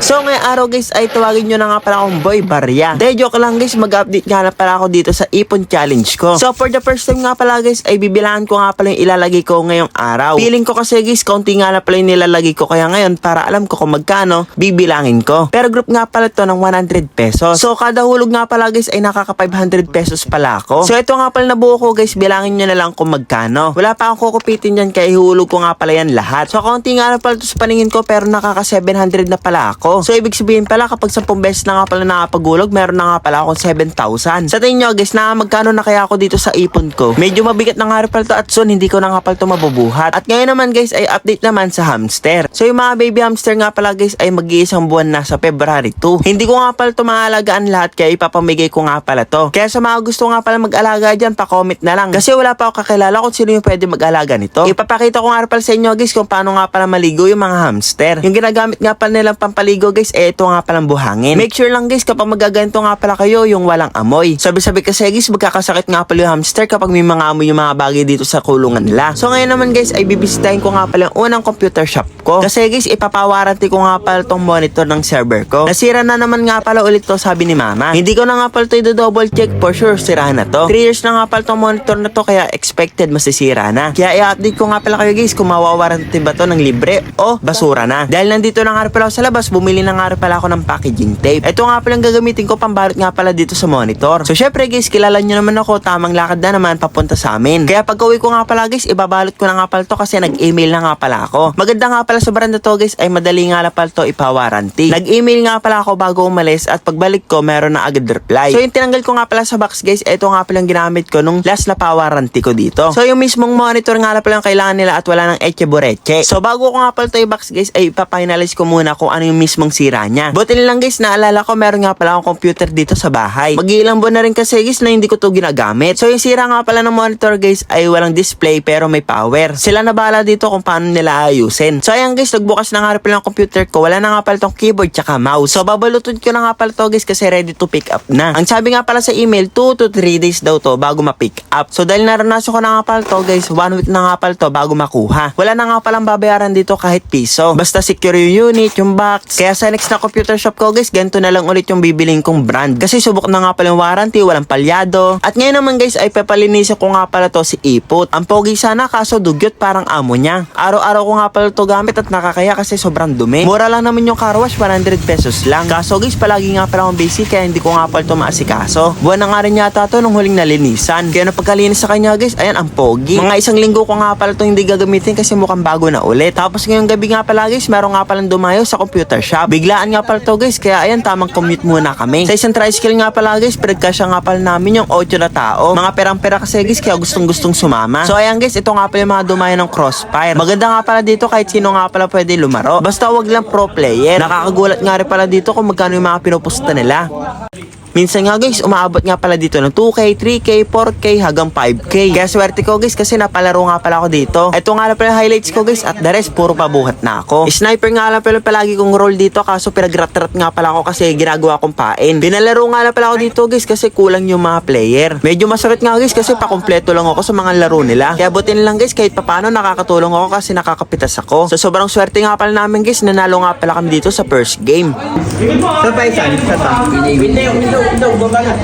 So ngayong araw guys ay tawagin nyo na nga pala akong Boy Barya. De joke lang guys, mag-update nga na pala ako dito sa Ipon Challenge ko. So for the first time nga pala guys ay bibilangan ko nga pala yung ilalagay ko ngayong araw. Feeling ko kasi guys kaunti nga na pala yung nilalagay ko, kaya ngayon para alam ko kung magkano bibilangin ko. Pero group nga pala to ng 100 pesos. So kada hulog nga pala guys ay nakaka 500 pesos pala ako. So ito nga pala nabuo ko guys, bilangin nyo na lang kung magkano. Wala pa akong kukupitin dyan kaya ihulog ko nga pala yan lahat. So kaunti nga na pala to sa paningin ko pero nakaka 700 na pala ako. So ibig sabihin pala kapag 10 beses na nga pala nakapagulog, meron na nga pala akong 7,000. Sa tingin nyo guys na magkano na kaya ako dito sa ipon ko? Medyo mabigat na nga pala to at soon hindi ko na nga pala to mabubuhat. At ngayon naman guys ay update naman sa hamster. So yung mga baby hamster nga pala guys ay mag-iisang buwan na sa February 2. Hindi ko nga pala to maalagaan lahat kaya ipapamigay ko nga pala to. Kaya sa mga gusto nga pala mag-alaga dyan, pa-comment na lang. Kasi wala pa ako kakilala kung sino yung pwede mag-alaga nito. Ipapakita ko nga pala sa inyo guys kung paano nga pala maligo yung mga hamster. Yung ginagamit nga pala nilang pampaligo guys ito nga palang buhangin. Make sure lang guys kapag magaganto nga pala kayo yung walang amoy. Sabi-sabi kasi guys magkakasakit nga pala yung hamster kapag may mga amoy yung mga bagay dito sa kulungan nila. So ngayon naman guys ay bibisitahin ko nga pala yung unang computer shop ko. Kasi guys ipapawaranty ko nga pala tong monitor ng server ko. Nasira na naman nga pala ulit to, sabi ni mama. Hindi ko na nga pala to i-double check, for sure sira na to. 3 years na nga pala tong monitor na to kaya expected masisira na. Kaya i-update ko nga pala kayo guys kung mawawaranty ba to ng libre o basura na. Dahil nandito na nga pala ako sa labas, bumili na nga pala ako ng packaging tape. Ito nga pala gagamitin ko pambalot nga pala dito sa monitor. So syempre guys, kilala nyo naman ako, tamang lakad na naman papunta sa amin. Kaya pag uwi ko nga pala guys, ibabalot ko na nga pala to kasi nag-email na nga pala ako. Maganda nga pala sa brand na to guys ay madali nga pala to ipawaranty. Nag-email nga pala ako bago umalis at pagbalik ko meron na agad reply. So yung tinanggal ko nga pala sa box guys, ito nga pala yung ginamit ko nung last na pawaranty ko dito. So yung mismong monitor nga pala yung kailangan nila at wala ng eche bureche. So bago ko nga pala to i-box guys ay ipapinalize ko muna kung ano yung mismong sira niya. Buti lang guys, naalala ko meron nga pala akong computer dito sa bahay. Mag-iilang buwan na rin kasi guys na hindi ko to ginagamit. So yung sira nga pala ng monitor guys ay walang display pero may power. Sila na bahala dito kung paano nila ayusin. So ayan guys, nagbukas na nga pala ng computer ko. Wala na nga pala tong keyboard tsaka mouse. So babalutod ko na nga pala to guys kasi ready to pick up na. Ang sabi nga pala sa email, 2 to 3 days daw to bago ma-pick up. So dahil naranasan ko na nga pala to guys, 1 week na nga pala to bago makuha. Wala na nga palang babayaran dito kahit piso. Basta secure yung unit, yung box. Kaya sa next na computer shop ko guys, ganito na lang ulit yung bibiling kong brand. Kasi subok na nga pala yung warranty, walang palyado. At ngayon naman guys ay papalinisin ko nga pala to si Ipot. Ang pogi sana kaso dugyot parang amo niya. Araw-araw ko nga pala to gamit at nakakaya kasi sobrang dumi. Mura lang naman yung car wash, 100 pesos lang. Kaso guys palagi nga pala akong busy kaya hindi ko nga pala to maasikaso. Buwan na nga rin yata to nung huling nalinisan. Kaya napagkalinis sa kanya guys, ayan ang pogi. Mga isang linggo ko nga pala to hindi gagamitin kasi mukhang bago na ulit. Tapos ngayong gabi nga pala guys, meron nga palang dumayo sa computer shop. Biglaan nga pala to guys, kaya ayan tamang commute muna kami. Sa isang tricycle nga pala guys, pinagkasya nga pala namin yung 8 na tao. Mga perang-pera kasi guys, kaya gustong-gustong sumama. So ayan guys, ito nga pala yung mga dumayo ng Crossfire. Maganda nga pala dito kahit sino nga pala pwede lumaro. Basta wag lang pro player. Nakakagulat nga rin pala dito kung magkano yung mga pinupusta nila. Minsan nga guys, umaabot nga pala dito ng 2K, 3K, 4K, hanggang 5K. Kaya swerte ko guys kasi napalaro nga pala ako dito. Ito nga pala highlights ko guys at the rest puro pabuhat na ako. Sniper nga pala palagi kong role dito kaso pinagrat-rat nga pala ako kasi ginagawa kong pain. Pinalaro nga pala ako dito guys kasi kulang yung mga player. Medyo masakit nga guys kasi pakumpleto lang ako sa mga laro nila. Kaya butin lang guys kahit papano nakakatulong ako kasi nakakapitas ako. So sobrang swerte nga pala namin guys, nanalo nga pala kami dito sa first game. Sa paisan, sa ta. Window, baba na.